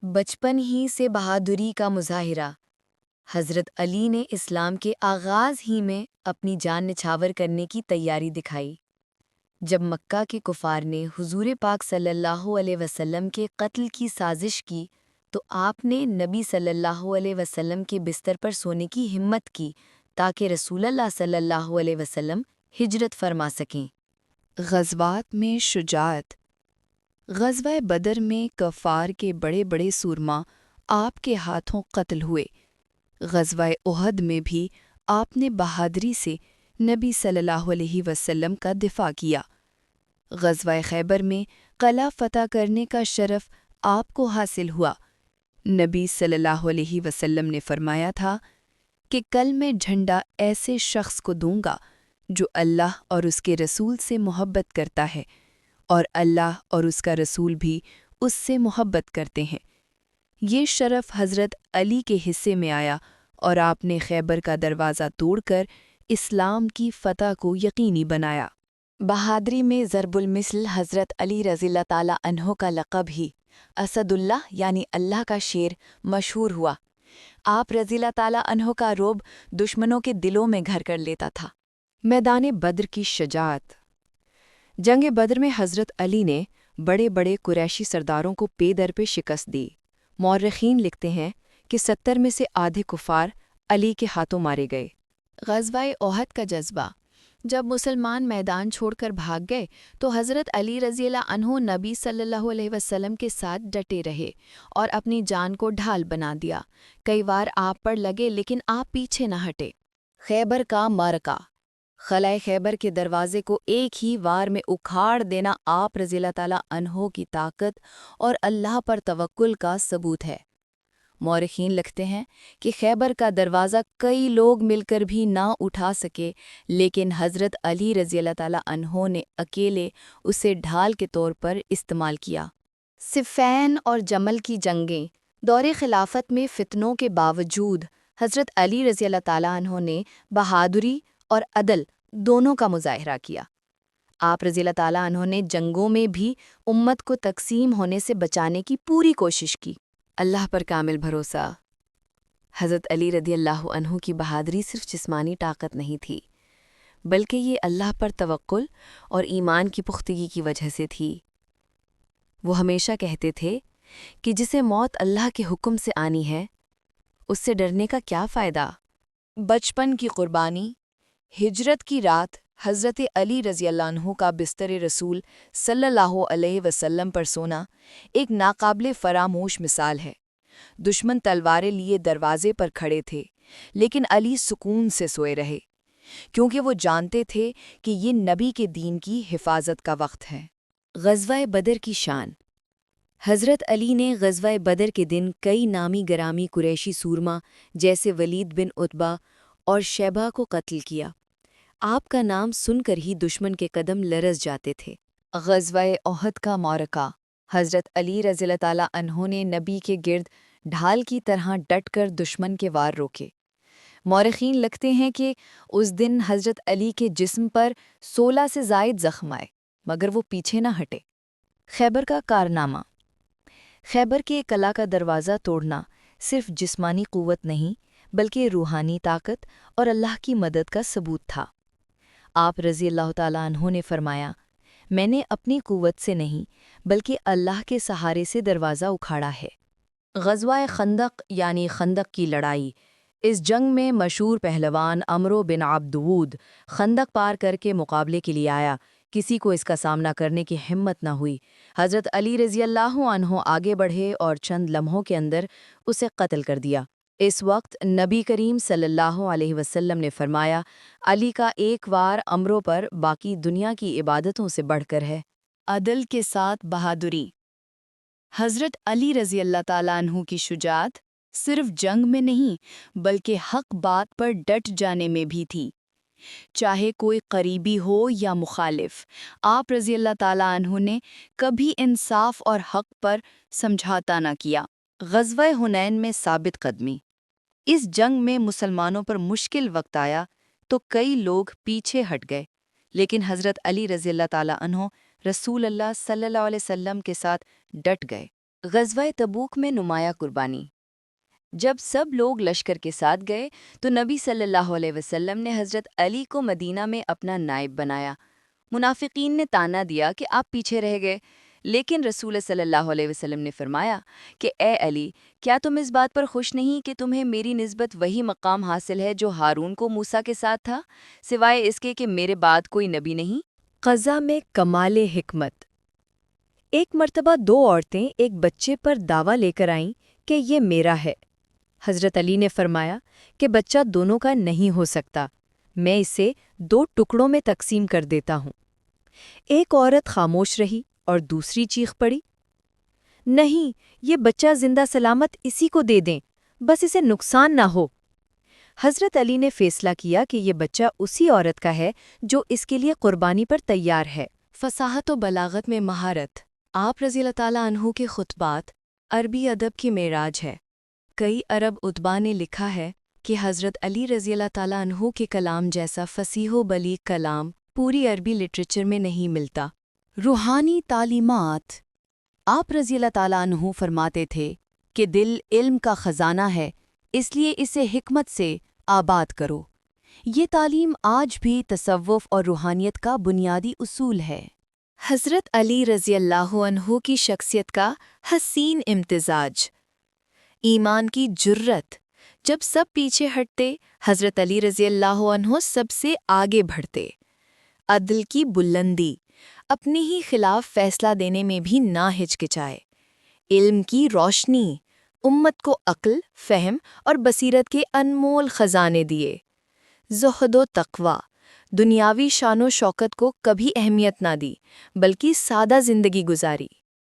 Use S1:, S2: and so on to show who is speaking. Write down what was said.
S1: بچپن ہی سے بہادری کا مظاہرہ۔ حضرت علی نے اسلام کے آغاز ہی میں اپنی جان نچھاور کرنے کی تیاری دکھائی۔ جب مکہ کے کفار نے حضور پاک صلی اللہ علیہ وسلم کے قتل کی سازش کی تو آپ نے نبی صلی اللہ علیہ وسلم کے بستر پر سونے کی ہمت کی تاکہ رسول اللہ صلی اللہ علیہ وسلم ہجرت فرما سکیں۔
S2: غزوات میں شجاعت۔ غزوہ بدر میں کفار کے بڑے بڑے سورما آپ کے ہاتھوں قتل ہوئے۔ غزوہ احد میں بھی آپ نے بہادری سے نبی صلی اللہ علیہ وسلم کا دفاع کیا۔ غزوہ خیبر میں قلعہ فتح کرنے کا شرف آپ کو حاصل ہوا۔ نبی صلی اللہ علیہ وسلم نے فرمایا تھا کہ کل میں جھنڈا ایسے شخص کو دوں گا جو اللہ اور اس کے رسول سے محبت کرتا ہے اور اللہ اور اس کا رسول بھی اس سے محبت کرتے ہیں۔ یہ شرف حضرت علی کے حصے میں آیا اور آپ نے خیبر کا دروازہ توڑ کر اسلام کی فتح کو یقینی بنایا۔
S1: بہادری میں ضرب المثل حضرت علی رضی اللہ تعالیٰ عنہ کا لقب ہی اسد اللہ یعنی اللہ کا شیر مشہور ہوا۔ آپ رضی اللہ تعالیٰ عنہ کا رعب دشمنوں کے دلوں میں گھر کر لیتا تھا۔
S3: میدان بدر کی شجاعت۔ جنگ بدر میں حضرت علی نے بڑے بڑے قریشی سرداروں کو پے در پہ شکست دی۔ مورخین لکھتے ہیں کہ 70 میں سے آدھے کفار علی کے ہاتھوں مارے گئے۔
S4: غزوہ احد کا جذبہ۔ جب مسلمان میدان چھوڑ کر بھاگ گئے تو حضرت علی رضی اللہ عنہ نبی صلی اللہ علیہ وسلم کے ساتھ ڈٹے رہے اور اپنی جان کو ڈھال بنا دیا۔ کئی بار آپ پر لگے لیکن آپ پیچھے نہ ہٹے۔
S1: خیبر کا معرکہ۔ خلاء خیبر کے دروازے کو ایک ہی وار میں اکھاڑ دینا آپ رضی اللہ تعالیٰ عنہ کی طاقت اور اللہ پر توکل کا ثبوت ہے۔ مورخین لکھتے ہیں کہ خیبر کا دروازہ کئی لوگ مل کر بھی نہ اٹھا سکے لیکن حضرت علی رضی اللہ تعالیٰ عنہ نے اکیلے اسے ڈھال کے طور پر استعمال کیا۔ صفین اور جمل کی جنگیں۔ دور خلافت میں فتنوں کے باوجود حضرت علی رضی اللہ تعالیٰ عنہ نے بہادری اور عدل دونوں کا مظاہرہ کیا۔ آپ رضی اللہ تعالیٰ عنہ نے جنگوں میں بھی امت کو تقسیم ہونے سے بچانے کی پوری کوشش کی۔ اللہ پر کامل بھروسہ۔ حضرت علی رضی اللہ عنہ کی بہادری صرف جسمانی طاقت نہیں تھی بلکہ یہ اللہ پر توکل اور ایمان کی پختگی کی وجہ سے تھی۔ وہ ہمیشہ کہتے تھے کہ جسے موت اللہ کے حکم سے آنی ہے اس سے ڈرنے کا کیا فائدہ۔
S4: بچپن کی قربانی۔ ہجرت کی رات حضرت علی رضی اللہ عنہ کا بستر رسول صلی اللہ علیہ وسلم پر سونا ایک ناقابل فراموش مثال ہے۔ دشمن تلواریں لیے دروازے پر کھڑے تھے لیکن علی سکون سے سوئے رہے کیونکہ وہ جانتے تھے کہ یہ نبی کے دین کی حفاظت کا وقت ہے۔
S1: غزوہ بدر کی شان۔ حضرت علی نے غزوہ بدر کے دن کئی نامی گرامی قریشی سورما جیسے ولید بن عتبہ اور شیبہ کو قتل کیا۔ آپ کا نام سن کر ہی دشمن کے قدم لرز جاتے تھے۔ غزوہ احد کا معرکہ۔ حضرت علی رضی اللہ تعالیٰ عنہ نے نبی کے گرد ڈھال کی طرح ڈٹ کر دشمن کے وار روکے۔ مورخین لکھتے ہیں کہ اس دن حضرت علی کے جسم پر 16 سے زائد زخم آئے مگر وہ پیچھے نہ ہٹے۔ خیبر کا کارنامہ۔ خیبر کے قلعہ کا دروازہ توڑنا صرف جسمانی قوت نہیں بلکہ روحانی طاقت اور اللہ کی مدد کا ثبوت تھا۔ آپ رضی اللہ تعالیٰ عنہ نے فرمایا، میں نے اپنی قوت سے نہیں بلکہ اللہ کے سہارے سے دروازہ اکھاڑا ہے۔ غزوہ خندق یعنی خندق کی لڑائی۔ اس جنگ میں مشہور پہلوان عمرو بن عبد ود خندق پار کر کے مقابلے کے لیے آیا۔ کسی کو اس کا سامنا کرنے کی ہمت نہ ہوئی۔ حضرت علی رضی اللہ عنہ آگے بڑھے اور چند لمحوں کے اندر اسے قتل کر دیا۔ اس وقت نبی کریم صلی اللہ علیہ وسلم نے فرمایا، علی کا ایک وار عمرو پر باقی دنیا کی عبادتوں سے بڑھ کر ہے۔
S4: عدل کے ساتھ بہادری۔ حضرت علی رضی اللہ تعالیٰ عنہ کی شجاعت صرف جنگ میں نہیں بلکہ حق بات پر ڈٹ جانے میں بھی تھی۔ چاہے کوئی قریبی ہو یا مخالف، آپ رضی اللہ تعالیٰ عنہ نے کبھی انصاف اور حق پر سمجھوتا نہ کیا۔ غزوہ حنین میں ثابت قدمی۔ اس جنگ میں مسلمانوں پر مشکل وقت آیا تو کئی لوگ پیچھے ہٹ گئے لیکن حضرت علی رضی اللہ تعالیٰ عنہ رسول اللہ صلی اللہ علیہ وسلم کے ساتھ ڈٹ گئے۔
S1: غزوہ تبوک میں نمایاں قربانی۔ جب سب لوگ لشکر کے ساتھ گئے تو نبی صلی اللہ علیہ وسلم نے حضرت علی کو مدینہ میں اپنا نائب بنایا۔ منافقین نے تانا دیا کہ آپ پیچھے رہ گئے، لیکن رسول صلی اللہ علیہ وسلم نے فرمایا کہ اے علی، کیا تم اس بات پر خوش نہیں کہ تمہیں میری نسبت وہی مقام حاصل ہے جو ہارون کو موسیٰ کے ساتھ تھا، سوائے اس کے کہ میرے بعد کوئی نبی نہیں؟
S3: قضا میں کمال حکمت۔ ایک مرتبہ دو عورتیں ایک بچے پر دعویٰ لے کر آئیں کہ یہ میرا ہے۔ حضرت علی نے فرمایا کہ بچہ دونوں کا نہیں ہو سکتا، میں اسے 2 ٹکڑوں میں تقسیم کر دیتا ہوں۔ ایک عورت خاموش رہی اور دوسری چیخ پڑی، نہیں، یہ بچہ زندہ سلامت اسی کو دے دیں، بس اسے نقصان نہ ہو۔ حضرت علی نے فیصلہ کیا کہ یہ بچہ اسی عورت کا ہے جو اس کے لیے قربانی پر تیار ہے۔
S2: فصاحت و بلاغت میں مہارت۔ آپ رضی اللہ تعالیٰ عنہ کے خطبات عربی ادب کی معراج ہے۔ کئی عرب ادبا نے لکھا ہے کہ حضرت علی رضی اللہ تعالیٰ عنہ کے کلام جیسا فصیح و بلیغ کلام پوری عربی لٹریچر میں نہیں ملتا۔ روحانی تعلیمات۔ آپ رضی اللہ تعالیٰ عنہ فرماتے تھے کہ دل علم کا خزانہ ہے، اس لیے اسے حکمت سے آباد کرو۔ یہ تعلیم آج بھی تصوف اور روحانیت کا بنیادی اصول ہے۔ حضرت علی رضی اللہ عنہ کی شخصیت کا حسین امتزاج۔ ایمان کی جرت۔ جب سب پیچھے ہٹتے، حضرت علی رضی اللہ عنہ سب سے آگے بڑھتے۔ عدل کی بلندی۔ اپنے ہی خلاف فیصلہ دینے میں بھی نہ ہچکچائے۔ علم کی روشنی۔ امت کو عقل، فہم اور بصیرت کے انمول خزانے دیے۔ زہد و تقوی۔ دنیاوی شان و شوکت کو کبھی اہمیت نہ دی، بلکہ سادہ زندگی گزاری۔